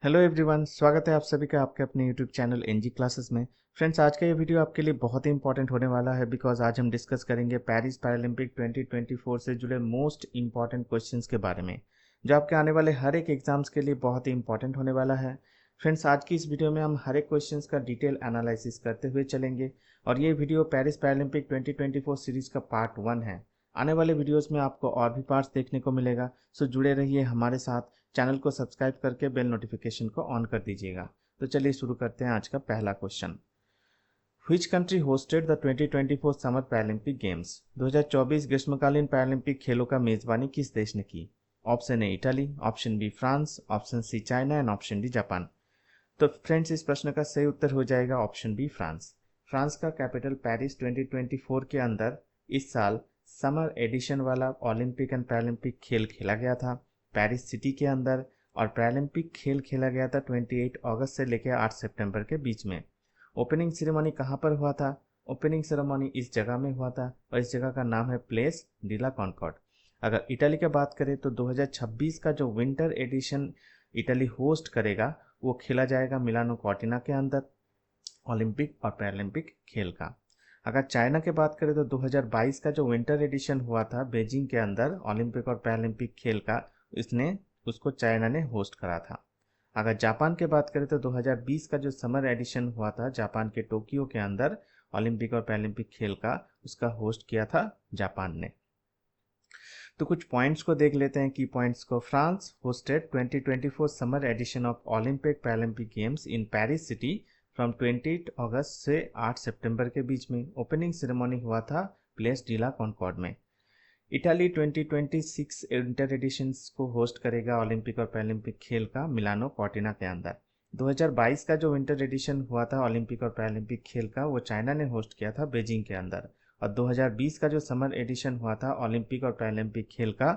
Hello everyone, स्वागत है आप सभी का आपके अपने यूट्यूब चैनल एनजी क्लासेस में। फ्रेंड्स, आज का ये वीडियो आपके लिए बहुत ही इंपॉर्टेंट होने वाला है बिकॉज आज हम डिस्कस करेंगे पेरिस पैरालंपिक 2024 से जुड़े मोस्ट इंपॉर्टेंट क्वेश्चंस के बारे में, जो आपके आने वाले हर एक एग्जाम्स के लिए बहुत ही इंपॉर्टेंट होने वाला है। फ्रेंड्स, आज की इस वीडियो में हम हर एक क्वेश्चंस का डिटेल एनालिसिस करते हुए चलेंगे और ये वीडियो पेरिस पैरालंपिक 2024 सीरीज का पार्ट 1 है। आने वाले वीडियोस में आपको और भी पार्ट्स देखने को मिलेगा, सो जुड़े रहिए हमारे साथ। चैनल को सब्सक्राइब करके बेल नोटिफिकेशन को ऑन कर दीजिएगा। तो चलिए शुरू करते हैं आज का पहला question. Which country hosted the 2024 summer Paralympic games? 2024 ग्रीष्मकालीन पैरालंपिक खेलों का मेजबानी किस देश ने की? Option A Italy, option B France, option C China and option D Japan. तो फ्रेंड्स, इस प्रश्न का सही उत्तर हो जाएगा ऑप्शन बी फ्रांस। फ्रांस का कैपिटल पेरिस 2024 के अंदर इस साल समर एडिशन वाला ओलंपिक एंड पैरालंपिक खेल खेला गया था पेरिस सिटी के अंदर, और पैरालंपिक खेल खेला गया था 28 अगस्त से लेकर 8 सितंबर के बीच में। ओपनिंग सेरेमनी कहाँ पर हुआ था? ओपनिंग सेरेमनी इस जगह में हुआ था और इस जगह का नाम है प्लेस डिला कॉनकॉर्ड। अगर इटली की बात करें तो 2026 का जो विंटर एडिशन इटली होस्ट करेगा वो खेला जाएगा मिलानो कॉर्टिना के अंदर, ओलंपिक और पैरालंपिक खेल का। अगर चाइना की बात करें तो 2022 का जो विंटर एडिशन हुआ था बेजिंग के अंदर ओलंपिक और पैरालंपिक खेल का, इसने उसको चाइना ने होस्ट करा था। अगर जापान की बात करें तो 2020 का जो समर एडिशन हुआ था जापान के टोक्यो के अंदर ओलंपिक और पैरालंपिक खेल का, उसका होस्ट किया था जापान ने। तो कुछ पॉइंट्स को देख लेते हैं, की पॉइंट्स को। France hosted 2024 summer edition of Olympic Paralympic games in Paris city from 20 अगस्त से 8 सितंबर के बीच में। ओपनिंग सेरेमनी हुआ था प्लेस डिला कॉनकॉर्ड में। इटाली 2026 इंटर एडिशंस को होस्ट करेगा ओलंपिक और पैरालंपिक खेल का मिलानो कॉर्टिना के अंदर। 2022 का जो विंटर एडिशन हुआ था ओलंपिक और पैरालंपिक खेल का, वो चाइना ने होस्ट किया था बेजिंग के अंदर। और 2020 का जो समर एडिशन हुआ था ओलंपिक और पैरालंपिक खेल का,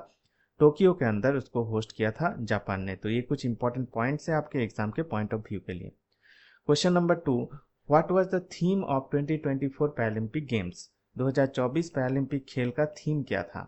टोक्यो के अंदर उसको होस्ट किया था जापान ने। तो ये कुछ इंपॉर्टेंट पॉइंट्स हैं आपके एग्जाम के पॉइंट ऑफ व्यू के लिए। Question number 2, what was the theme of 2024 Paralympic games? 2024 Paralympic खेल का थीम क्या था?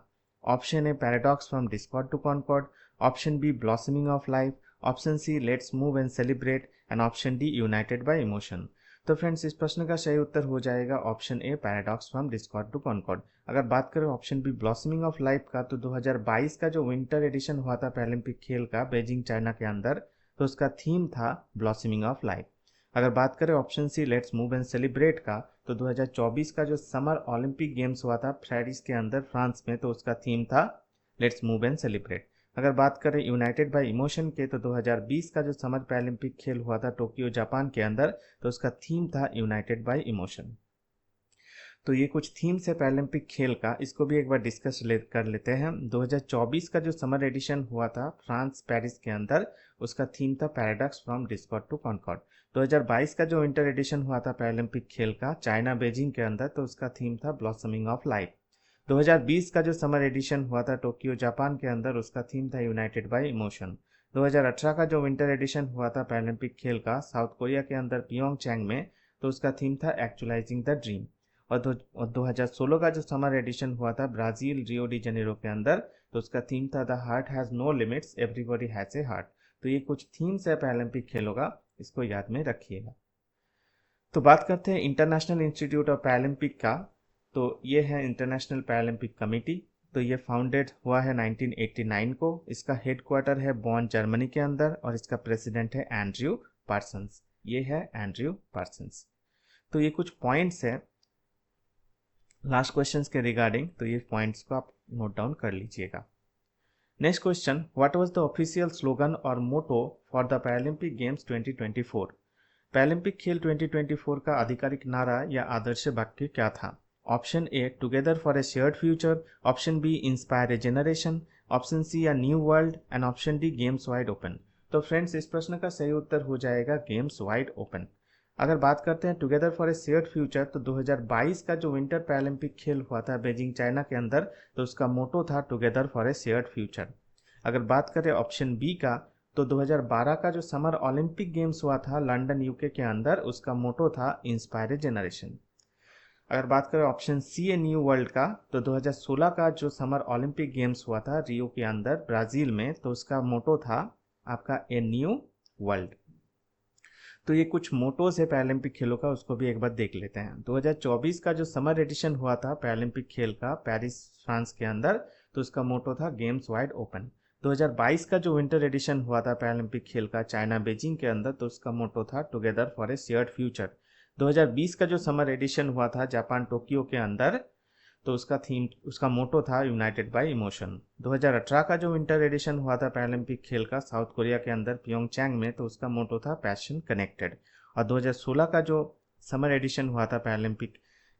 Option A paradox from discord to concord, option B blossoming of life, option C let's move and celebrate and option D united by emotion. तो friends, इस प्रश्न का सही उत्तर हो जाएगा option A paradox from discord to concord. अगर बात करें option B blossoming of life का, तो 2022 का जो विंटर एडिशन हुआ था पैरालंपिक खेल का बेजिंग चाइना के अंदर, तो उसका थीम था ब्लॉसमिंग ऑफ लाइफ। अगर बात करें option C let's move and celebrate का, तो 2024 का जो समर ओलंपिक गेम्स हुआ था पेरिस के अंदर फ्रांस में, तो उसका थीम था लेट्स मूव एंड सेलिब्रेट। अगर बात करें यूनाइटेड बाय इमोशन के, तो 2020 का जो समर पैरालंपिक खेल हुआ था टोक्यो जापान के अंदर, तो उसका थीम था यूनाइटेड बाय इमोशन। तो ये कुछ थीम्स है पैरालंपिक खेल का, इसको भी एक बार डिस्कस कर लेते हैं। 2024 का जो समर एडिशन हुआ था फ्रांस पेरिस के अंदर, उसका थीम था paradox from discord to concord. 2022 का जो विंटर एडिशन हुआ था पैरालंपिक खेल का चाइना बेजिंग के अंदर, तो उसका थीम था ब्लॉसमिंग ऑफ लाइफ। 2020 का जो समर एडिशन हुआ था टोक्यो जापान के अंदर, उसका थीम था यूनाइटेड बाय इमोशन। 2018 का जो विंटर एडिशन हुआ था पैरालंपिक खेल का साउथ कोरिया के अंदर पियोंगचैंग में, तो उसका थीम था एक्चुअलाइजिंग द ड्रीम। और 2016 का जो समर एडिशन हुआ था ब्राजील रियो डी जेनेरो के अंदर, तो उसका थीम था the heart has no limits everybody has a heart. तो ये कुछ थीम्स है पैरालंपिक खेलों का, इसको याद में रखिएगा। तो बात करते हैं इंटरनेशनल इंस्टीट्यूट ऑफ पैरालंपिक का। तो ये है इंटरनेशनल पैरालंपिक कमेटी। तो ये फाउंडेड हुआ है 1989 को। इसका हेडक्वार्टर है बॉन जर्मनी के अंदर और इसका प्रेसिडेंट है एंड्रयू पार्सन्स। ये है एंड्रयू पार्सन्स। तो ये कुछ पॉइंट्स है लास्ट क्वेश्चंस के रिगार्डिंग, तो ये पॉइंट्स को आप नोट डाउन कर लीजिएगा। Next question, what was the official slogan और motto for the Paralympic games 2024? Paralympic खेल 2024 का आधिकारिक नारा या आदर्श वाक्य क्या था? Option A together for a shared future, option B inspire a generation, option C a new world and option D games wide open. तो फ्रेंड्स, इस प्रश्न का सही उत्तर हो जाएगा गेम्स वाइड ओपन। अगर बात करते हैं together for a shared future, तो 2022 का जो विंटर पैरालंपिक खेल हुआ था बेजिंग चाइना के अंदर, तो उसका मोटो था together for a shared future. अगर बात करें ऑप्शन बी का, तो 2012 का जो समर ओलंपिक गेम्स हुआ था लंदन यूके के अंदर, उसका मोटो था इंस्पायर ए जनरेशन। अगर बात करें option C a new world का, तो 2016 का जो समर ओलंपिक गेम्स हुआ था रियो के अंदर ब्राजील में, तो उसका मोटो था आपका ए न्यू वर्ल्ड। तो ये कुछ मोटोज है पैरालंपिक खेलों का, उसको भी एक बार देख लेते हैं। 2024 का जो समर एडिशन हुआ था पैरालंपिक खेल का पेरिस फ्रांस के अंदर, तो उसका मोटो था गेम्स वाइड ओपन। 2022 का जो विंटर एडिशन हुआ था पैरालंपिक खेल का चाइना बीजिंग के अंदर, तो उसका मोटो था together for a shared future. 2020 का जो समर एडिशन हुआ था जापान टोक्यो के अंदर, तो उसका मोटो था यूनाइटेड बाय इमोशन। 2018 का जो विंटर एडिशन हुआ था पैरालंपिक खेल का साउथ कोरिया के अंदर प्योंगचैंग में, तो उसका मोटो था पैशन कनेक्टेड। और 2016 का जो समर एडिशन हुआ था पैरालंपिक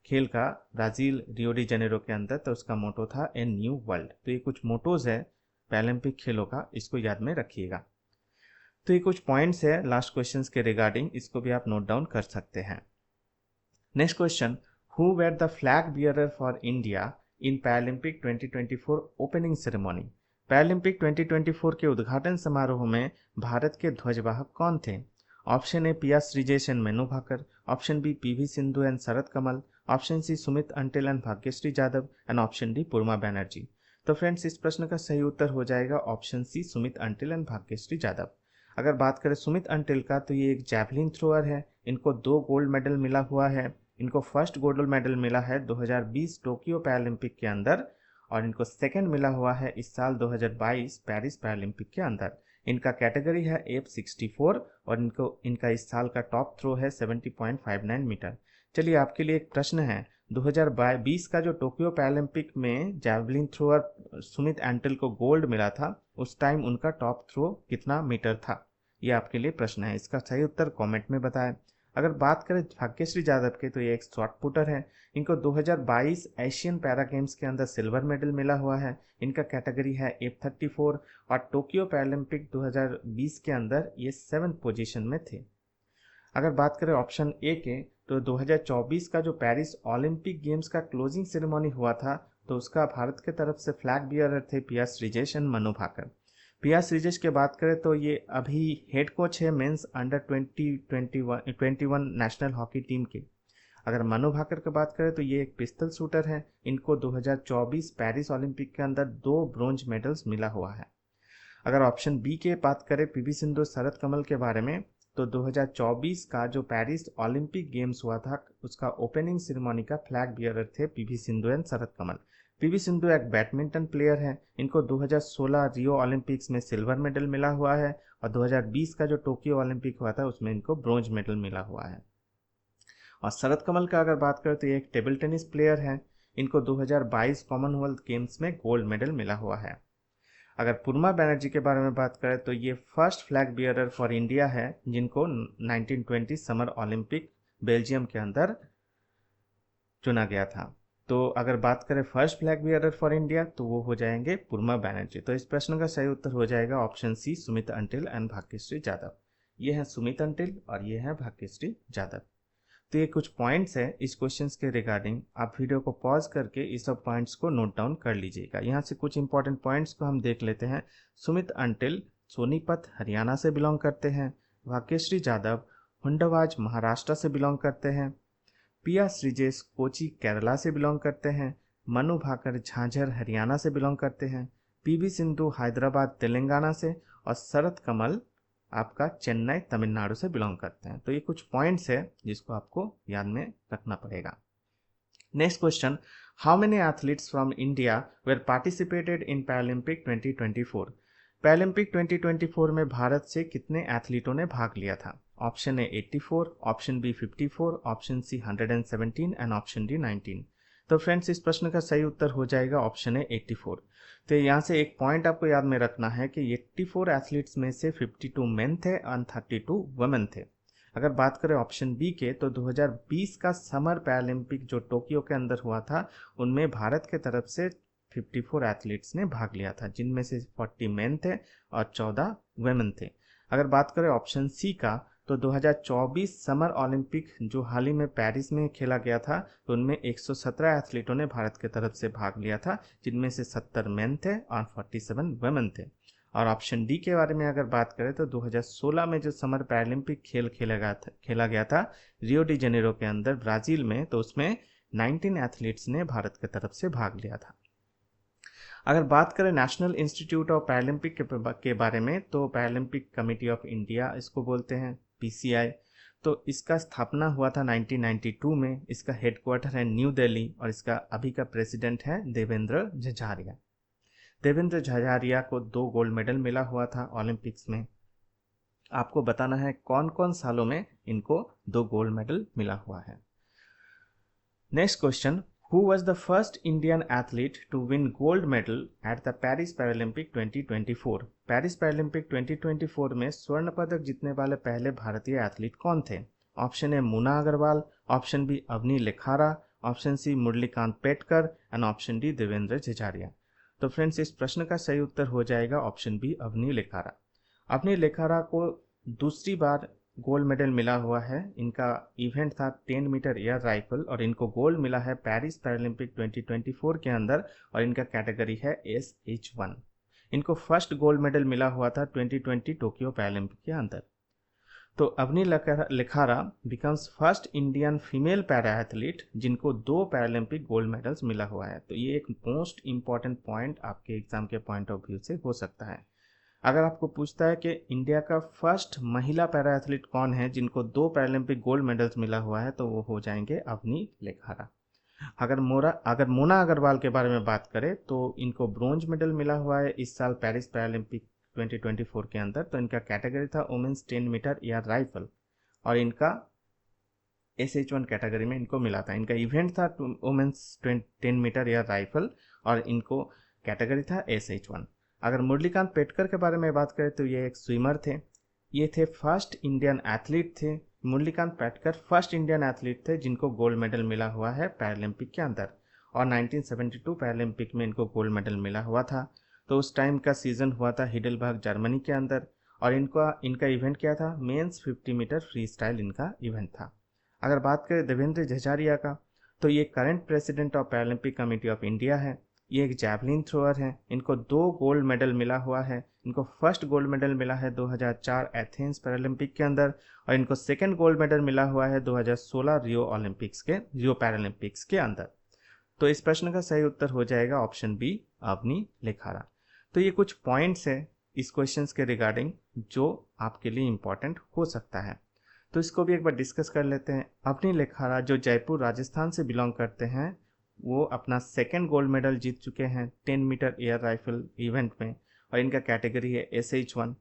खेल का ब्राजील रियो डी जेनेरो के अंदर, तो उसका मोटो था ए न्यू वर्ल्ड। तो ये कुछ मोटोज है पैरालंपिक खेलों का, इसको याद में रखिएगा। तो ये कुछ पॉइंट्स है लास्ट क्वेश्चंस के रिगार्डिंग, इसको भी आप नोट डाउन कर सकते हैं। Next question, who were the flag bearer for India in Paralympic 2024 opening ceremony? Paralympic 2024 के उद्घाटन समारोह में भारत के ध्वजवाहक कौन थे? ऑप्शन ए पिया Sreejesh and Manu Bhaker, option B PV Sindhu and Sharath Kamal, option C Sumit Antil and Bhagyashree Jadhav and option D Purva Banerjee. तो फ्रेंड्स इस प्रश्न का सही उत्तर हो जाएगा option C Sumit Antil and Bhagyashree Jadhav. अगर बात करें सुमित अंटिल का, तो ये एक जैवलिन थ्रोअर है, इनको 2 गोल्ड मेडल मिला हुआ है। इनको फर्स्ट गोल्ड मेडल मिला है 2020 टोक्यो पैरालंपिक के अंदर, और इनको सेकंड मिला हुआ है इस साल 2022 पेरिस पैरालंपिक के अंदर। इनका कैटेगरी है F64 और इनका इस साल का टॉप थ्रो है 70.59 मीटर। चलिए आपके लिए एक प्रश्न है, 2020 का जो टोक्यो पैरालंपिक में जैवलिन थ्रोअर सुमित एंटिल को गोल्ड मिला था, उस टाइम उनका टॉप थ्रो कितना मीटर था? ये आपके लिए प्रश्न है, इसका सही उत्तर कमेंट में बताएं। अगर बात करें भाग्यश्री जाधव के, तो ये एक शॉर्ट पुटर है। इनको 2022 एशियन पैरा गेम्स के अंदर सिल्वर मेडल मिला हुआ है। इनका कैटेगरी है F34 और टोक्यो पैरालंपिक 2020 के अंदर ये 7th पोजीशन में थे। अगर बात करें ऑप्शन ए के, तो 2024 का जो पेरिस ओलंपिक गेम्स का क्लोजिंग सेरेमनी हुआ था, तो उसका भारत के तरफ से फ्लैग बियरर थे पिया श्रीजेश एंड मनु भाकर। पिया श्रीजेश की बात करें तो ये अभी हेड कोच है men's under 21 national hockey team के। अगर मनु भाकर की बात करें तो ये एक पिस्टल शूटर है, इनको 2024 पेरिस ओलंपिक के अंदर 2 ब्रोंज मेडल्स मिला हुआ है। अगर ऑप्शन बी के बात करें पीवी सिंधु शरद कमल के बारे में, तो 2024 का जो पेरिस ओलंपिक गेम्स हुआ था उसका ओपनिंग सेरेमनी का फ्लैग बियरर थे PV Sindhu and Sharath Kamal. PV Sindhu एक बैडमिंटन प्लेयर है, इनको 2016 रियो ओलंपिक्स में सिल्वर मेडल मिला हुआ है और 2020 का जो टोक्यो ओलंपिक हुआ था उसमें इनको ब्रोंज मेडल मिला हुआ है। और शरद कमल का अगर बात करें तो ये एक टेबल टेनिस प्लेयर है, इनको 2022 कॉमनवेल्थ गेम्स में गोल्ड मेडल मिला हुआ है। अगर पूर्मा बैनर्जी के बारे में बात करें तो ये first flag bearer for India है, जिनको 1920 समर ओलंपिक बेल्जियम के अंदर चुना गया था। तो अगर बात करें first flag bearer for India, तो वो हो जाएंगे पूर्मा बैनर्जी। तो इस प्रश्न का सही उत्तर हो जाएगा option C Sumit Antil and Bhagyashree Jadhav. ये है सुमित अंटिल और ये है भाग्यश्री जाधव। तो ये कुछ पॉइंट्स है इस क्वेश्चंस के रिगार्डिंग, आप वीडियो को पॉज करके इस सब पॉइंट्स को नोट डाउन कर लीजिएगा। यहाँ से कुछ इंपॉर्टेंट पॉइंट्स को हम देख लेते हैं। सुमित अंटिल सोनीपत हरियाणा से बिलोंग करते हैं। भाग्यश्री जाधव हुंडवाज महाराष्ट्र से बिलोंग करते हैं। पिया श्रीजेश कोची केरला से बिलोंग करते हैं। मनु भाकर झांझर हरियाणा से बिलोंग करते हैं। पीवी सिंधु हैदराबाद तेलंगाना से, और शरद कमल आपका चेन्नई तमिलनाडु से बिलोंग करते हैं। तो ये कुछ पॉइंट्स है जिसको आपको याद में रखना पड़ेगा। Next question, how many athletes from India were participated in Paralympic 2024? Paralympic 2024 में भारत से कितने एथलीटों ने भाग लिया था? Option A 84, option B 54, option C 117 and option D 19। तो फ्रेंड्स इस प्रश्न का सही उत्तर हो जाएगा ऑप्शन ए 84। तो यहाँ से एक पॉइंट आपको याद में रखना है कि 84 एथलीट्स में से 52 मेन थे और 32 वुमेन थे। अगर बात करें ऑप्शन बी के, तो 2020 का समर पैरालंपिक जो टोक्यो के अंदर हुआ था, उनमें भारत के तरफ से 54 एथलीट्स ने भाग लिया था, जिनमें से 40 मेन थे और 14 वुमेन थे। अगर बात करें ऑप्शन सी का, तो 2024 समर ओलंपिक जो हाल ही में पेरिस में खेला गया था, तो उनमें 117 एथलीटों ने भारत के तरफ से भाग लिया था, जिनमें से 70 मेन थे और 47 वुमेन थे। और ऑप्शन डी के बारे में अगर बात करें तो 2016 में जो समर पैरालंपिक खेल खेला गया था रियो डी जेनेरो के अंदर ब्राजील में, तो उसमें 19 एथलीट्स ने भारत की तरफ से भाग लिया था। अगर बात करें नेशनल इंस्टीट्यूट ऑफ पैरालंपिक के बारे में, तो पैरालंपिक कमेटी ऑफ इंडिया इसको बोलते हैं, पीसीआई। तो इसका स्थापना हुआ था 1992 में। इसका हेडक्वार्टर है न्यू दिल्ली और इसका अभी का प्रेसिडेंट है देवेंद्र झझारिया। देवेंद्र झझारिया को 2 गोल्ड मेडल मिला हुआ था ओलंपिक्स में। आपको बताना है कौन कौन सालों में इनको 2 गोल्ड मेडल मिला हुआ है। Next question, Who was the first Indian athlete to win gold medal at the Paris Paralympic 2024? Paris Paralympic 2024 में स्वर्ण पदक जीतने वाले पहले भारतीय एथलीट कौन थे? Option A Muna Agrawal, option B Avani Lekhara, option C Muralikant Petkar and option D Devendra Jhajharia. तो फ्रेंड्स, इस प्रश्न का सही उत्तर हो जाएगा ऑप्शन बी अवनी लेखारा। अवनी लेखारा को दूसरी बार गोल्ड मेडल मिला हुआ है। इनका इवेंट था 10 मीटर एयर राइफल और इनको गोल्ड मिला है पेरिस पैरालंपिक 2024 के अंदर और इनका कैटेगरी है SH1। इनको फर्स्ट गोल्ड मेडल मिला हुआ था 2020 टोक्यो पैरालंपिक के अंदर। तो Avani Lekhara becomes first Indian female para athlete जिनको 2 पैरालंपिक गोल्ड मेडल्स मिला हुआ है। तो ये एक मोस्ट इंपॉर्टेंट पॉइंट आपके एग्जाम के पॉइंट ऑफ व्यू से हो सकता है। अगर आपको पूछता है कि इंडिया का फर्स्ट महिला पैरा एथलीट कौन है जिनको 2 पैरालंपिक गोल्ड मेडल्स मिला हुआ है, तो वो हो जाएंगे अवनी लेखारा। अगर मोना अग्रवाल के बारे में बात करें तो इनको ब्रोंज मेडल मिला हुआ है इस साल पेरिस पैरालंपिक 2024 के अंदर। तो इनका कैटेगरी था वुमेन्स 10 मीटर एयर राइफल और इनका SH1 कैटेगरी में इनको मिला था। इनका इवेंट था वुमेन्स 10 मीटर एयर राइफल और इनको कैटेगरी था SH1। अगर मुरलीकांत पेटकर के बारे में बात करें तो ये एक स्विमर थे। ये थे फर्स्ट इंडियन एथलीट थे। Murlikant Petkar first Indian athlete थे जिनको गोल्ड मेडल मिला हुआ है पैरालंपिक के अंदर और 1972 पैरालंपिक में इनको गोल्ड मेडल मिला हुआ था। तो उस टाइम का सीजन हुआ था हिडलबर्ग जर्मनी के अंदर और इनका इवेंट क्या था, मेंस 50 मीटर फ्री स्टाइल इनका इवेंट था। अगर बात करें देवेंद्र झझारिया का, तो ये current president of Paralympic committee of India है। ये एक जैवलिन थ्रोअर है। इनको 2 गोल्ड मेडल मिला हुआ है। इनको फर्स्ट गोल्ड मेडल मिला है 2004 एथेंस पैरालंपिक के अंदर और इनको सेकंड गोल्ड मेडल मिला हुआ है 2016 रियो पैरालंपिक्स के अंदर। तो इस प्रश्न का सही उत्तर हो जाएगा ऑप्शन बी अवनी लेखारा। तो ये कुछ पॉइंट्स है इस क्वेश्चंस के रिगार्डिंग जो आपके लिए इंपॉर्टेंट हो सकता है। तो इसको भी एक बार डिस्कस कर लेते हैं। अवनी लेखारा जो जयपुर राजस्थान से बिलोंग करते हैं, वो अपना सेकंड गोल्ड मेडल जीत चुके हैं 10 मीटर एयर राइफल इवेंट में और इनका कैटेगरी है SH1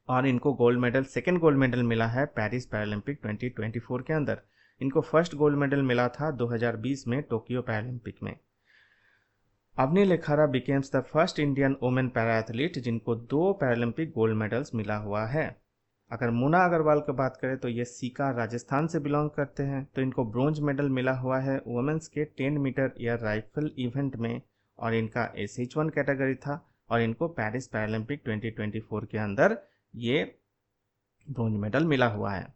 और इनको सेकंड गोल्ड मेडल मिला है पेरिस पैरालंपिक 2024 के अंदर। इनको फर्स्ट गोल्ड मेडल मिला था 2020 में टोक्यो पैरालंपिक में। Avani Lekhara becomes the first Indian women para athlete जिनको 2 पैरालंपिक गोल्ड मेडल्स मिला हुआ है। अगर मुना अग्रवाल की बात करें तो ये सीकर राजस्थान से बिलोंग करते हैं। तो इनको ब्रोंज मेडल मिला हुआ है वुमेन्स के 10 मीटर एयर राइफल इवेंट में और इनका SH1 कैटेगरी था और इनको पेरिस पैरालंपिक 2024 के अंदर ये ब्रोंज मेडल मिला हुआ है।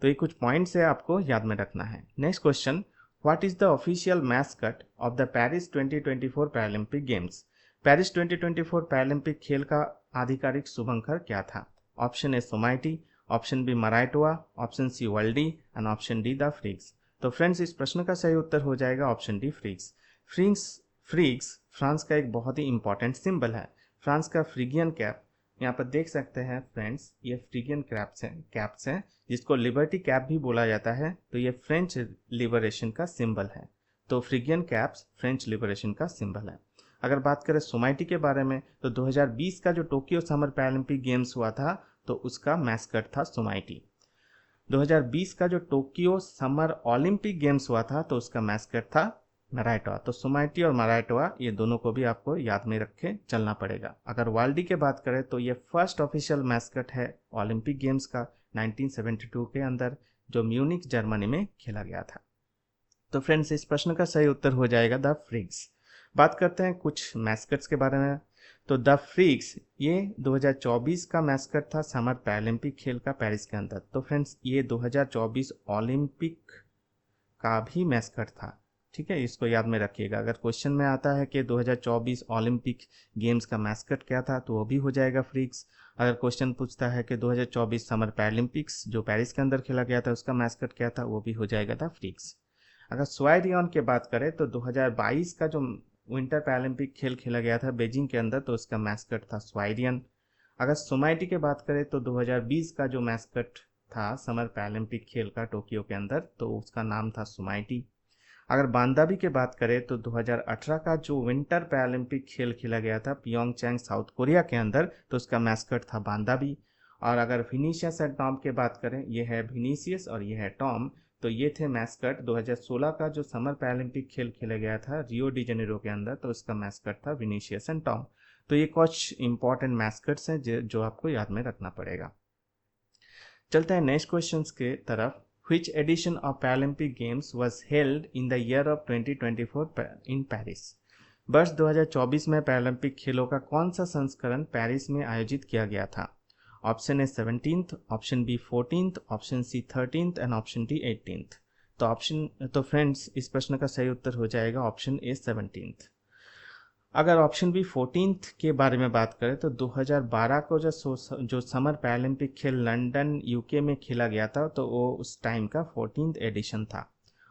तो ये कुछ पॉइंट्स है आपको याद में रखना है। Next question, what is the official mascot of the Paris 2024 Paralympic games? Paris 2024 Paralympic खेल का आधिकारिक शुभंकर क्या था? ऑप्शन ए सोमाइटी, ऑप्शन बी मराइटोआ, ऑप्शन सी वर्ल्डी and option D the Phryges. तो फ्रेंड्स, इस प्रश्न का सही उत्तर हो जाएगा option D Phryges. Phryges France का एक बहुत ही इंपॉर्टेंट सिंबल है। फ्रांस का फ्रीगियन कैप यहाँ पर देख सकते हैं फ्रेंड्स, ये फ्रीगियन कैप्स हैं जिसको लिबर्टी कैप भी बोला जाता है। तो ये फ्रेंच लिबरेशन का सिंबल है। तो फ्रीगियन कैप्स फ्रेंच लिबरेशन का सिंबल है। अगर बात करें सोमाइटी के बारे में, तो 2020 का जो टोक्यो समर पैरालंपिक गेम्स हुआ था तो उसका मैस्कट था सोमाइटी। 2020 का जो टोक्यो समर ओलंपिक गेम्स हुआ था तो उसका मैस्कट था मराइटोआ। तो सोमाइटी और मराइटोआ ये दोनों को भी आपको याद में रखे चलना पड़ेगा। अगर वाल्डी की बात करें तो ये फर्स्ट ऑफिशियल मैस्कट है ओलंपिक गेम्स का 1972 के अंदर जो म्यूनिक जर्मनी में खेला गया था। तो फ्रेंड्स, इस प्रश्न का सही उत्तर हो जाएगा द फ्रीक्स। बात करते हैं कुछ मैस्कट्स के बारे में। तो द फ्रीक्स ये 2024 का मैस्कट था समर पैरालंपिक खेल का पेरिस के अंदर। तो फ्रेंड्स, ये 2024 ओलंपिक का भी मैस्कट था। ठीक है, इसको याद में रखिएगा। अगर क्वेश्चन में आता है कि 2024 ओलंपिक गेम्स का मैस्कट क्या था तो वो भी हो जाएगा फ्रीक्स। अगर क्वेश्चन पूछता है कि 2024 समर पैरालंपिक्स जो पेरिस के अंदर खेला गया था उसका मैस्कट क्या था, वो भी हो जाएगा था फ्रीक्स। अगर स्वाई रियोन की बात करें तो 2022 का जो विंटर पैरालंपिक खेल खेला गया था बीजिंग के अंदर तो उसका मैस्कट था स्वाइरियन। अगर सोमाइटी की बात करें तो 2020 का जो मैस्कट था समर पैरालंपिक खेल का टोक्यो के अंदर तो उसका नाम था सोमाइटी। अगर बांदाबी की बात करें तो 2018 का जो विंटर पैरालंपिक खेल खेला गया था पियोंगचैंग साउथ कोरिया के अंदर तो उसका मैस्कट था बांदाबी। और अगर विनीशियस एंड टॉम की बात करें, ये है विनीसियस और ये है टॉम, तो ये थे मैस्कट 2016 का जो समर पैरालंपिक खेल खेला गया था रियो डी जेनेरो के अंदर तो उसका मैस्कट था विनीशियस एंड टॉम। तो ये कुछ इंपॉर्टेंट मैस्कट्स हैं जो आपको याद में रखना पड़ेगा। चलते हैं नेक्स्ट क्वेश्चन के तरफ। Which edition of Paralympic Games was held in the year of 2024 in Paris? वर्ष 2024 में पैरालंपिक खेलों का कौन सा संस्करण पेरिस में आयोजित किया गया था? Option A 17th, option B 14th, option C 13th and option D 18th। तो फ्रेंड्स इस प्रश्न का सही उत्तर हो जाएगा ऑप्शन ए 17th। अगर ऑप्शन बी 14th के बारे में बात करें तो 2012 को जो समर पैरालंपिक खेल लंदन यूके में खेला गया था तो वो उस टाइम का 14th एडिशन था।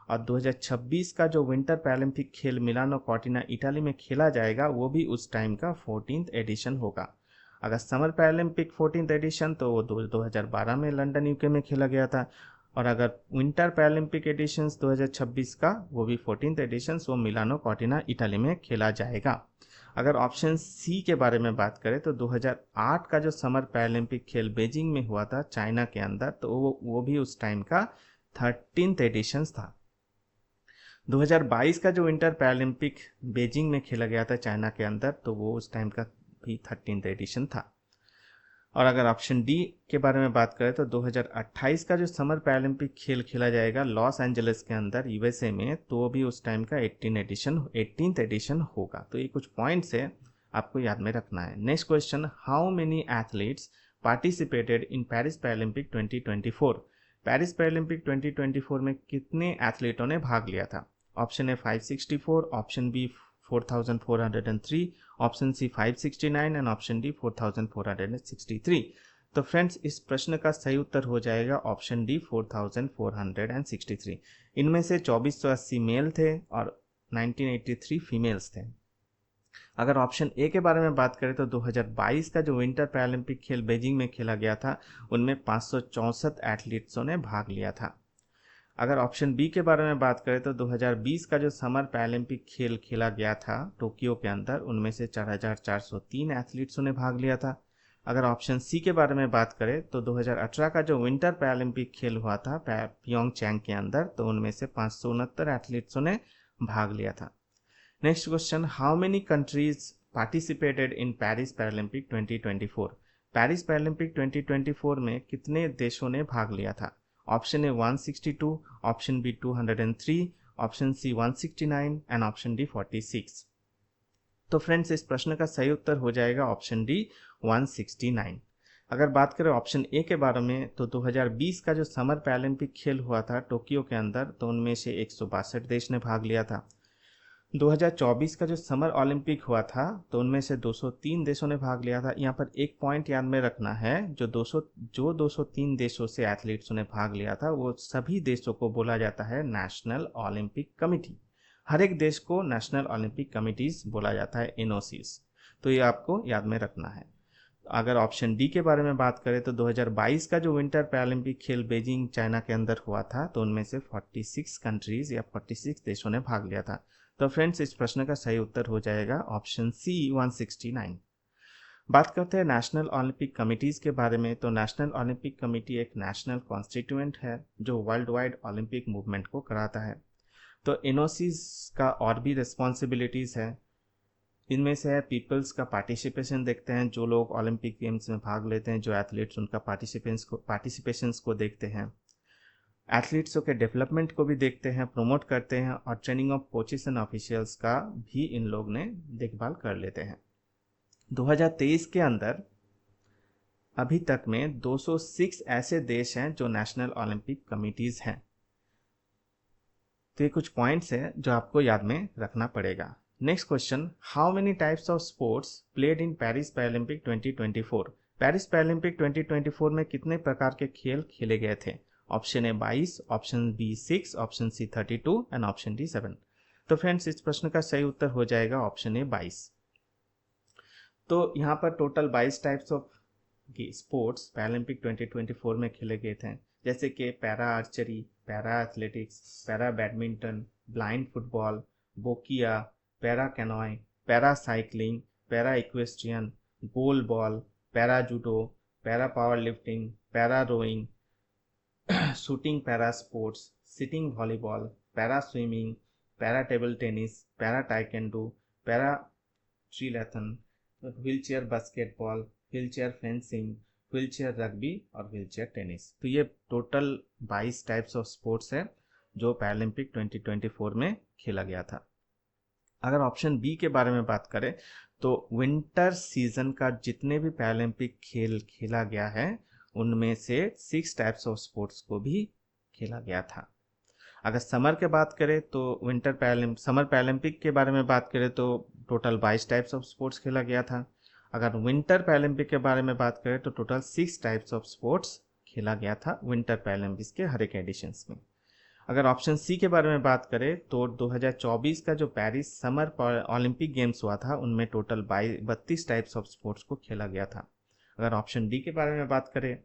और 2026 का जो विंटर पैरालंपिक खेल मिलानो कॉर्टिना इटाली में खेला जाएगा वो भी उस टाइम का 14th एडिशन होगा। अगर समर पैरालंपिक 14th एडिशन तो वो 2012 में लंदन यूके में खेला गया था। और अगर विंटर पैरालंपिक एडिशंस 2026 का वो भी 14th एडिशंस वो मिलानो कॉर्टिना इटाली में खेला जाएगा। अगर ऑप्शन सी के बारे में बात करें तो 2008 का जो समर पैरालंपिक खेल बीजिंग में हुआ था चाइना के अंदर तो वो भी उस टाइम का 13th एडिशंस था। 2022 का जो विंटर पैरालंपिक बीजिंग में खेला गया था चाइना के अंदर तो वो उस टाइम का भी 13th एडिशन था। और अगर ऑप्शन डी के बारे में बात करें तो 2028 का जो समर पैरालंपिक खेल खेला जाएगा लॉस एंजलिस के अंदर यूएसए में तो वो भी उस टाइम का 18th एडिशन होगा। तो ये कुछ पॉइंट्स है आपको याद में रखना है। Next question, how many athletes participated in Paris Paralympic 2024? Paris Paralympic 2024 में कितने एथलीटों ने भाग लिया था? Option A 564, option B 4403, option C 569 and option D 4463। तो फ्रेंड्स इस प्रश्न का सही उत्तर हो जाएगा ऑप्शन डी 4463। इनमें से 2480 मेल थे और 1983 फीमेल्स थे। अगर ऑप्शन ए के बारे में बात करें तो 2022 का जो विंटर पैरालंपिक खेल बीजिंग में खेला गया था उनमें 564 एथलीट्सों ने भाग लिया था। अगर ऑप्शन बी के बारे में बात करें तो 2020 का जो समर पैरालंपिक खेल खेला गया था टोक्यो के अंदर उनमें से 4403 एथलीट्सों ने भाग लिया था। अगर ऑप्शन सी के बारे में बात करें तो 2018 का जो विंटर पैरालंपिक खेल हुआ था पियोंगचैंग के अंदर तो उनमें से 569 एथलीट्सों ने भाग लिया था। Next question, how many countries participated in Paris Paralympic 2024? Paris Paralympic 2024 में कितने देशों ने भाग लिया था? Option A 162, option B 203, option C 169 and option D 46। तो फ्रेंड्स इस प्रश्न का सही उत्तर हो जाएगा ऑप्शन डी 169। अगर बात करें ऑप्शन ए के बारे में तो 2020 का जो समर पैरालंपिक खेल हुआ था टोक्यो के अंदर तो उनमें से 162 देश ने भाग लिया था। 2024 का जो समर ओलंपिक हुआ था तो उनमें से 203 देशों ने भाग लिया था। यहाँ पर एक पॉइंट याद में रखना है, जो 203 देशों से एथलीट्सों ने भाग लिया था वो सभी देशों को बोला जाता है नेशनल ओलंपिक कमेटी। हर एक देश को नेशनल ओलंपिक कमिटीज बोला जाता है, एनओसीज। तो ये आपको याद में रखना है। अगर ऑप्शन डी के बारे में बात करें तो 2022 का जो विंटर पैरालंपिक खेल बीजिंग चाइना के अंदर हुआ था तो उनमें से 46 कंट्रीज या 46 देशों ने भाग लिया था। तो फ्रेंड्स इस प्रश्न का सही उत्तर हो जाएगा ऑप्शन सी 169। बात करते हैं नेशनल ओलंपिक कमिटीज के बारे में। तो नेशनल ओलंपिक कमेटी एक नेशनल कॉन्स्टिट्यूएंट है जो वर्ल्ड वाइड ओलंपिक मूवमेंट को कराता है। तो एनओसीज का और भी रिस्पॉन्सिबिलिटीज है। इनमें से है पीपल्स का पार्टिसिपेशन देखते हैं, जो लोग ओलंपिक गेम्स में भाग लेते हैं, जो एथलीट्स उनका पार्टिसिपेशंस को देखते हैं। एथलीट्सों के डेवलपमेंट को भी देखते हैं, प्रमोट करते हैं और training of coaches and officials का भी इन लोग ने देखभाल कर लेते हैं। 2023 के अंदर अभी तक में 206 ऐसे देश हैं जो नेशनल ओलंपिक कमिटीज हैं। तो ये कुछ पॉइंट्स हैं जो आपको याद में रखना पड़ेगा। Next question, how many types of sports played in Paris Paralympic 2024? Paris Paralympic 2024 में कितने प्रकार के खेल खेले गए थे? Option A 22, option B 6, option C 32 and option D 7। तो फ्रेंड्स इस प्रश्न का सही उत्तर हो जाएगा ऑप्शन ए 22। तो यहाँ पर total 22 types of sports Paralympic 2024 में खेले गए थे, जैसे कि para archery, para athletics, para badminton, blind football, boccia, para canoe, para cycling, para equestrian, goal ball, para judo, para power lifting, para rowing, shooting para sports, sitting volleyball, para swimming, para table tennis, para taekwondo, para triathlon, wheelchair basketball, wheelchair fencing, wheelchair rugby और wheelchair tennis. तो ये total 22 types of sports है जो Paralympic 2024 में खेला गया था। अगर ऑप्शन बी के बारे में बात करें तो विंटर सीजन का जितने भी पैरालंपिक खेल खेला गया है उनमें से 6 टाइप्स ऑफ स्पोर्ट्स को भी खेला गया था। अगर समर के बात करें तो समर पैरालंपिक के बारे में बात करें तो टोटल 22 टाइप्स ऑफ स्पोर्ट्स खेला गया था। अगर विंटर पैरालंपिक के बारे में बात करें तो टोटल 6 टाइप्स ऑफ स्पोर्ट्स खेला गया था विंटर पैरालंपिक्स के हर एक एडिशंस में। अगर ऑप्शन सी के बारे में बात करें तो 2024 का जो पेरिस समर ओलंपिक गेम्स हुआ था उनमें टोटल 32 टाइप्स ऑफ स्पोर्ट्स को खेला गया था। अगर ऑप्शन डी के बारे में बात करें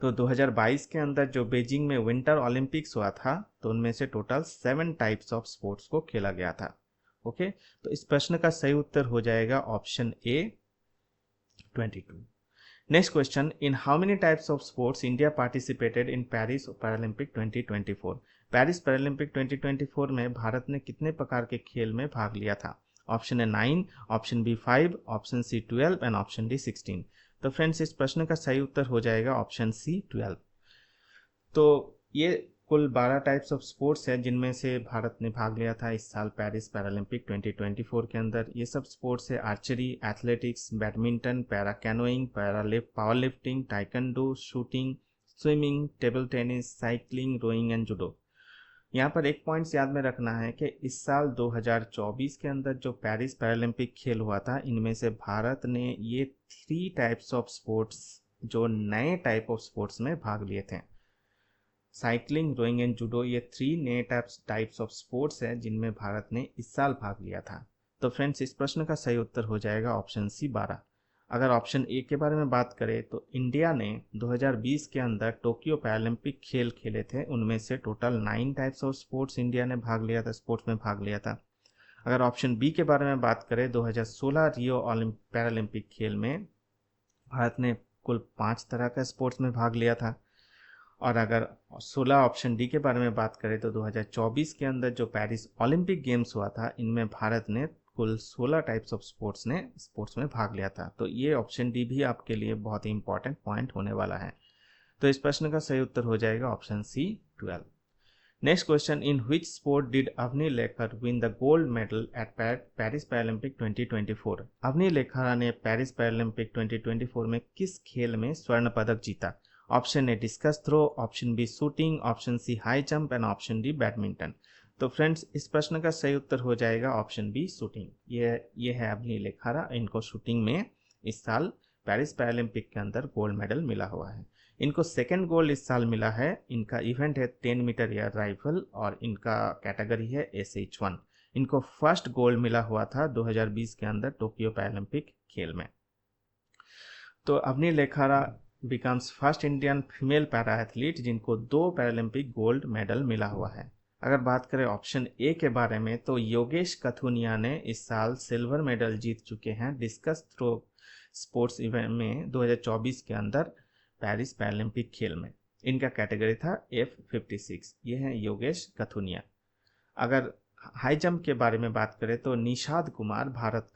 तो 2022 के अंदर जो बीजिंग में विंटर ओलंपिक्स हुआ था तो उनमें से टोटल 7 टाइप्स ऑफ स्पोर्ट्स को खेला गया था। ओके, तो इस प्रश्न का सही उत्तर हो जाएगा option A 22। Next question, in how many types of sports India participated in Paris Paralympic 2024? Paris Paralympic 2024 में भारत ने कितने प्रकार के खेल में भाग लिया था? Option A 9, option B 5, option C 12 and option D 16। तो फ्रेंड्स इस प्रश्न का सही उत्तर हो जाएगा ऑप्शन सी 12। तो ये कुल 12 टाइप्स ऑफ स्पोर्ट्स है जिनमें से भारत ने भाग लिया था इस साल पेरिस पैरालंपिक 2024 के अंदर। ये सब स्पोर्ट्स है archery, athletics, badminton, para canoeing, power lifting, taekwondo, shooting, swimming, table tennis, cycling, rowing and judo. यहाँ पर एक पॉइंट्स याद में रखना है कि इस साल 2024 के अंदर जो पेरिस पैरालंपिक खेल हुआ था इनमें से भारत ने ये 3 टाइप्स ऑफ स्पोर्ट्स जो नए टाइप ऑफ स्पोर्ट्स में भाग लिए थे। साइकिलिंग, रोइंग एंड जूडो, ये 3 नए टाइप्स ऑफ स्पोर्ट्स है जिनमें भारत ने इस साल भाग लिया था। तो फ्रेंड्स इस प्रश्न का सही उत्तर हो जाएगा ऑप्शन सी 12। अगर ऑप्शन ए के बारे में बात करें तो इंडिया ने 2020 के अंदर टोक्यो पैरालंपिक खेल खेले थे, उनमें से total 9 types of sports India ने स्पोर्ट्स में भाग लिया था। अगर ऑप्शन बी के बारे में बात करें 2016 रियो पैरालंपिक खेल में भारत ने कुल 5 तरह का स्पोर्ट्स में भाग लिया था। और अगर 16 ऑप्शन डी के बारे में बात करें तो 2024 के अंदर जो पेरिस ओलंपिक गेम्स हुआ था इनमें भारत ने कुल 16 टाइप्स ऑफ स्पोर्ट्स में भाग लिया था। तो ये ऑप्शन डी भी आपके लिए बहुत ही इंपॉर्टेंट पॉइंट होने वाला है। तो इस प्रश्न का सही उत्तर हो जाएगा option C 12। Next question, in which sport did Avani Lekhara win the gold medal at Paris Paralympic 2024? Avani Lekhara ने पेरिस पैरालंपिक 2024 में किस खेल में स्वर्ण पदक जीता? Option A discus throw, option B shooting, option C high jump and option D badminton. तो friends इस प्रश्न का सही उत्तर हो जाएगा ऑप्शन बी शूटिंग। ये है अवनी लेखारा, इनको शूटिंग में इस साल पेरिस पैरालंपिक के अंदर गोल्ड मेडल मिला हुआ है। इनको सेकंड गोल्ड इस साल मिला है। इनका इवेंट है 10 मीटर एयर राइफल और इनका कैटेगरी है SH1। इनको फर्स्ट गोल्ड मिला हुआ था 2020 के अंदर टोक्यो पैरालंपिक खेल में। तो Avani Lekhara becomes first Indian female para athlete जिनको 2 पैरालंपिक गोल्ड मेडल मिला हुआ है। अगर बात करें ऑप्शन ए के बारे में तो योगेश कथुनिया ने इस साल सिल्वर मेडल जीत चुके हैं डिस्कस थ्रो स्पोर्ट्स इवेंट में 2024 के अंदर पेरिस पैरालंपिक खेल में। इनका कैटेगरी था F56। ये हैं योगेश कथुनिया। अगर हाई जंप के बारे में बात करें तो निषाद कुमार भारत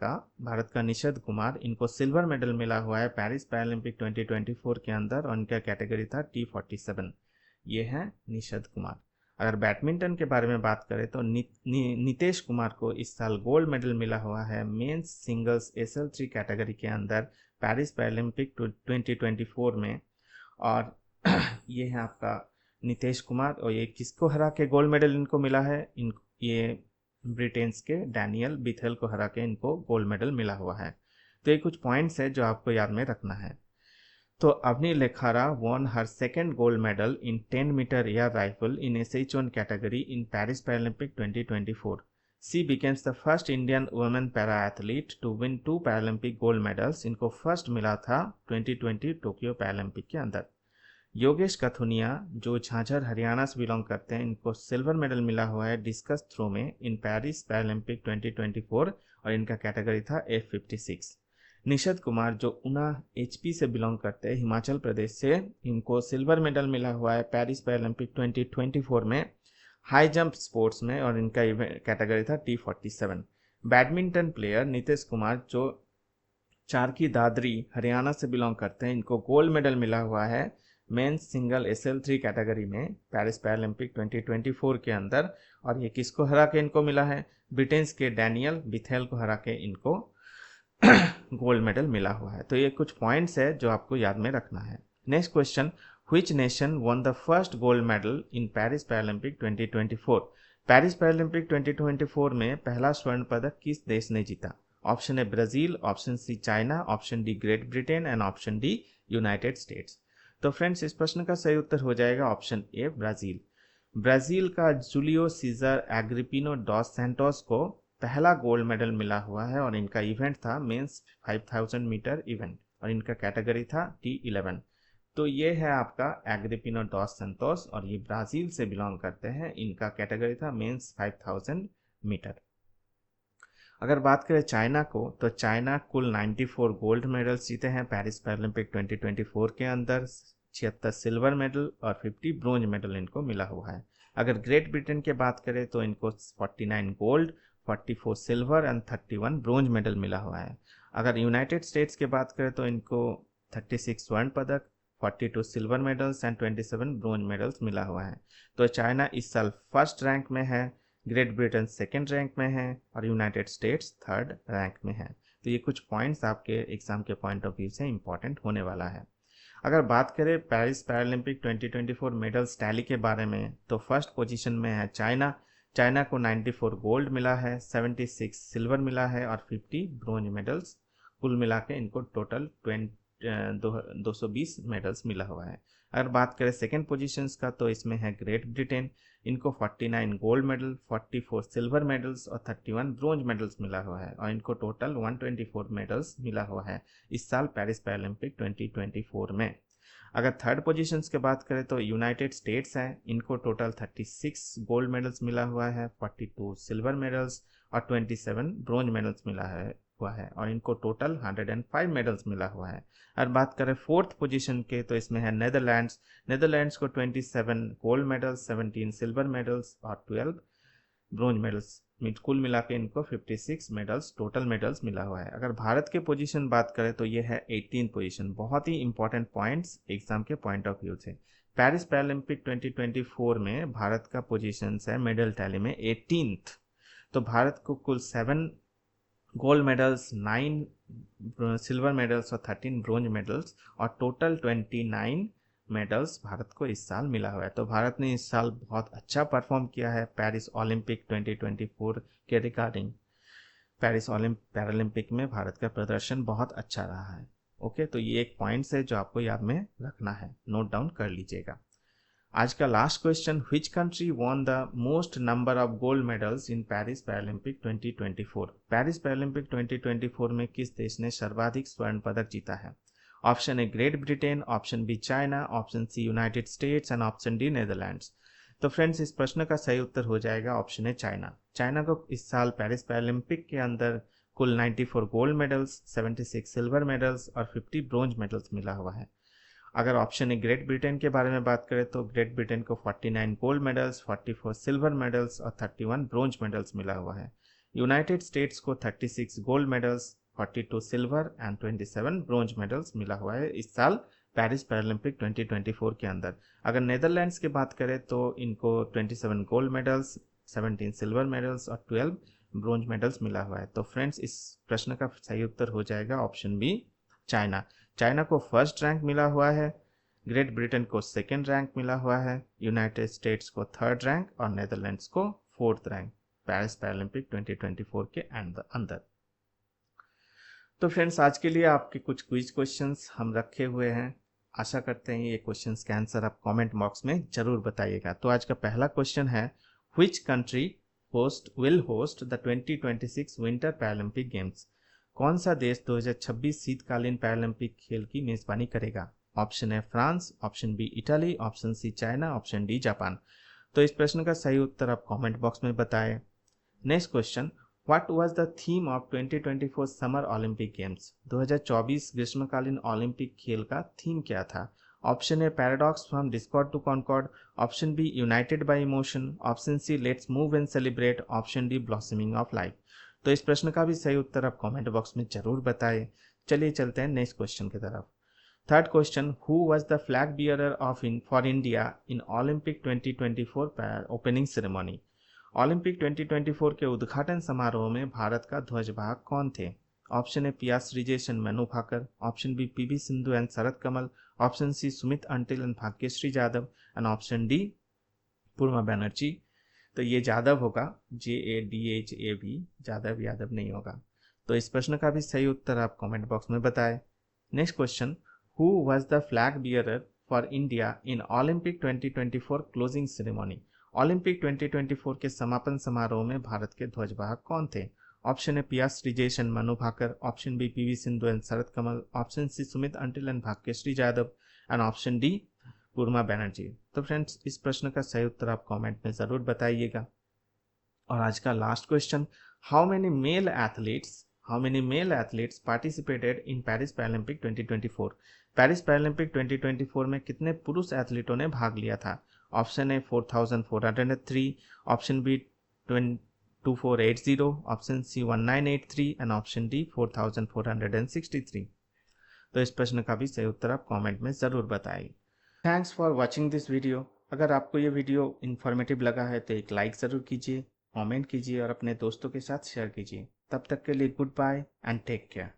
का निषाद कुमार, इनको सिल्वर मेडल मिला हुआ है पेरिस पैरालंपिक 2024 के अंदर और इनका कैटेगरी था T47। ये हैं निषाद कुमार। अगर बैडमिंटन के बारे में बात करें तो नितेश कुमार को इस साल गोल्ड मेडल मिला हुआ है मेंस सिंगल्स SL3 कैटेगरी के अंदर पेरिस पैरालंपिक 2024 में। और ये है आपका नितेश कुमार, और ये किसको हरा के गोल्ड मेडल इनको मिला है? ये ब्रिटेन के डैनियल बिथेल को हरा के इनको गोल्ड मेडल मिला हुआ है। तो ये कुछ पॉइंट्स है जो आपको याद में रखना है। तो Avni Lekhara won her second gold medal in 10-meter air rifle in SH1 category in Paris Paralympic 2024. She becomes the first Indian woman para-athlete to win 2 Paralympic gold medals. इनको फर्स्ट मिला था 2020 टोक्यो पैरालंपिक के अंदर। योगेश कथुनिया जो झांझर हरियाणा से belong करते हैं, इनको सिल्वर मेडल मिला हुआ है डिस्कस थ्रो में इन पेरिस पैरालंपिक 2024 और इनका कैटेगरी था F56। निषद कुमार जो ऊना HP से बिलोंग करते हैं हिमाचल प्रदेश से, इनको सिल्वर मेडल मिला हुआ है पेरिस पैरालंपिक 2024 में हाई जंप स्पोर्ट्स में और इनका कैटेगरी था T47। Badminton player Nitesh Kumar जो चारकी दादरी हरियाणा से बिलोंग करते हैं, इनको गोल्ड मेडल मिला हुआ है मेंस सिंगल SL3 कैटेगरी में पेरिस पैरालंपिक 2024 के अंदर। और ये किसको हरा के इनको मिला है? ब्रिटेन के डैनियल बिथेल को हरा के इनको गोल्ड मेडल मिला हुआ है। तो ये कुछ पॉइंट्स है जो आपको याद में रखना है। Next question, which nation won the first gold medal in Paris Paralympic 2024? Paris Paralympic 2024 में पहला स्वर्ण पदक किस देश ने जीता? ऑप्शन है Brazil, option C China, option D Great Britain and option D United States. तो फ्रेंड्स इस प्रश्न का सही उत्तर हो जाएगा ऑप्शन ए ब्राजील। ब्राजील का Julio Cesar Agripino dos Santos को पहला गोल्ड मेडल मिला हुआ है और इनका इवेंट था मेंस 5000 मीटर इवेंट और इनका कैटेगरी था T11। तो ये है आपका एग्रिपिनो डॉस सैंटोस और ये ब्राजील से बिलोंग करते हैं, इनका कैटेगरी था मेंस 5000 मीटर। अगर बात करें चाइना को, तो चाइना कुल 94 गोल्ड मेडल्स जीते हैं पेरिस पैरालंपिक 2024 के अंदर, 76 सिल्वर मेडल और 50 ब्रोंज मेडल इनको मिला हुआ है। अगर ग्रेट ब्रिटेन की बात करें तो इनको 49 gold, 44 silver and 31 bronze medal मिला हुआ है। अगर यूनाइटेड स्टेट्स की बात करें तो इनको 36 स्वर्ण पदक, 42 silver medals and 27 bronze medals मिला हुआ है। तो चाइना इस साल फर्स्ट रैंक में है, ग्रेट ब्रिटेन सेकेंड रैंक में है और यूनाइटेड स्टेट्स थर्ड रैंक में है। तो ये कुछ पॉइंट्स आपके एग्जाम के पॉइंट ऑफ व्यू से इंपॉर्टेंट होने वाला है। अगर बात करें पेरिस पैरालंपिक 2024 मेडल्स टैली के बारे में, तो फर्स्ट पोजीशन में है चाइना। चाइना को 94 गोल्ड मिला है, 76 सिल्वर मिला है और 50 ब्रोंज मेडल्स, कुल मिला के इनको टोटल 220 मेडल्स मिला हुआ है। अगर बात करें सेकेंड पोजीशंस का, तो इसमें है ग्रेट ब्रिटेन, इनको 49 गोल्ड मेडल, 44 सिल्वर मेडल्स और 31 ब्रोंज मेडल्स मिला हुआ है और इनको टोटल 124 मेडल्स मिला हुआ है इस साल पेरिस पैरालंपिक 2024 में। अगर थर्ड पोजीशंस की बात करें तो यूनाइटेड स्टेट्स है, इनको टोटल 36 गोल्ड मेडल्स मिला हुआ है, 42 सिल्वर मेडल्स और 27 ब्रोंज मेडल्स मिला है और इनको टोटल 105 मेडल्स मिला हुआ है। और बात करें फोर्थ पोजीशन के, तो इसमें है नेदरलैंड्स को 27 गोल्ड मेडल्स, 17 सिल्वर मेडल्स और 12 ब्रोंज मेडल्स, कुल मिला के इनको 56 मेडल्स टोटल मेडल्स मिला हुआ है। अगर भारत के पोजीशन बात करें तो ये है 18 पोजीशन। बहुत ही इंपॉर्टेंट पॉइंट्स एग्जाम के पॉइंट ऑफ व्यू से। पेरिस पैरालंपिक 2024 में भारत का पोजीशन है मेडल टैली में 18th। तो भारत को कुल 7 गोल्ड मेडल्स, 9 सिल्वर मेडल्स और 13 ब्रोंज मेडल्स और टोटल 29 मेडल्स भारत को इस साल मिला हुआ है। तो भारत ने इस साल बहुत अच्छा परफॉर्म किया है पेरिस ओलंपिक 2024 के रिगार्डिंग। पेरिस पैरालंपिक में भारत का प्रदर्शन बहुत अच्छा रहा है। ओके, तो ये एक पॉइंट्स है जो आपको याद में रखना है, नोट डाउन कर लीजिएगा। आज का last question, which country won the most number of gold medals in Paris Paralympic 2024? Paris Paralympic 2024 में किस देश ने सर्वाधिक स्वर्ण पदक जीता है? Option A Great Britain, option B China, option C United States and option D Netherlands. तो फ्रेंड्स इस प्रश्न का सही उत्तर हो जाएगा ऑप्शन ए चाइना। चाइना को इस साल पेरिस पैरालंपिक के अंदर कुल 94 गोल्ड मेडल्स, 76 सिल्वर मेडल्स और 50 ब्रोंज मेडल्स मिला हुआ है। अगर ऑप्शन ए ग्रेट ब्रिटेन के बारे में बात करें तो ग्रेट ब्रिटेन को 49 गोल्ड मेडल्स, 44 सिल्वर मेडल्स और 31 ब्रोंज मेडल्स मिला हुआ है। यूनाइटेड स्टेट्स को 36 gold medals, 42 silver and 27 bronze medals मिला हुआ है इस साल पेरिस पैरालंपिक 2024 के अंदर। अगर नेदरलैंड्स की बात करें तो इनको 27 गोल्ड मेडल्स, 17 सिल्वर मेडल्स और 12 ब्रोंज मेडल्स मिला हुआ है। तो फ्रेंड्स इस प्रश्न का सही उत्तर हो जाएगा ऑप्शन बी चाइना। चाइना को फर्स्ट रैंक मिला हुआ है, ग्रेट ब्रिटेन को सेकेंड रैंक मिला हुआ है, यूनाइटेड स्टेट्स को थर्ड रैंक और नेदरलैंड्स को फोर्थ रैंक पेरिस पैरालंपिक 2024 के अंदर। तो फ्रेंड्स आज के लिए आपके कुछ क्विज क्वेश्चंस हम रखे हुए हैं। आशा करते हैं ये क्वेश्चन के आंसर आप कमेंट बॉक्स में जरूर बताइएगा। तो आज का पहला क्वेश्चन है, which country will host the 2026 winter Paralympic games? कौन सा देश 2026 शीतकालीन पैरालंपिक खेल की मेजबानी करेगा? ऑप्शन है France, option B Italy, option C China, option D Japan. तो इस प्रश्न का सही उत्तर आप कमेंट बॉक्स में बताएं। Next question, what was the theme of 2024 summer Olympic games? 2024 ग्रीष्मकालीन ओलंपिक खेल का थीम क्या था? Option A paradox from discord to concord, option B united by emotion, option C let's move and celebrate, option D blossoming of life. तो इस प्रश्न का भी सही उत्तर आप कमेंट बॉक्स में जरूर बताएं। चलिए चलते हैं नेक्स्ट क्वेश्चन की तरफ। Third question, who was the flag bearer for India in Olympic 2024 opening ceremony? Olympic 2024 के उद्घाटन समारोह में भारत का ध्वजवाहक कौन थे? ऑप्शन ए पिया Sreejesh and Manu Bhaker, option B PV Sindhu and Sharath Kamal, option C Sumit Antil and Bhagyashree Yadav, and option D Purva Banerjee. तो ये जादव होगा, JADHAV, जादव यादव नहीं होगा। तो इस प्रश्न का भी सही उत्तर आप कमेंट बॉक्स में बताएं। Next question, who was the flag bearer for India in Olympic 2024 closing ceremony? Olympic 2024 के समापन समारोह में भारत के ध्वजवाहक कौन थे? ऑप्शन ए पिया Sreejesh and Manu Bhaker, option B PV Sindhu and Sharath Kamal, option C Sumit Antil and Bhagyashree Yadav, and option D Purva Banerjee. तो फ्रेंड्स, इस प्रश्न का सही उत्तर आप कमेंट में जरूर बताइएगा। और आज का last question, how many male athletes participated in Paris Paralympic 2024? Paris Paralympic 2024 में कितने पुरुष एथलीटों ने भाग लिया था? Option A 4403, option B 2480, option C 1983, and option D 4463। तो इस प्रश्न का भी सही उत्तर आप कमेंट में जरूर बताइए। Thanks for watching this video. अगर आपको ये वीडियो इन्फॉर्मेटिव लगा है तो एक लाइक ज़रूर कीजिए, कमेंट कीजिए और अपने दोस्तों के साथ शेयर कीजिए। तब तक के लिए goodbye and take care.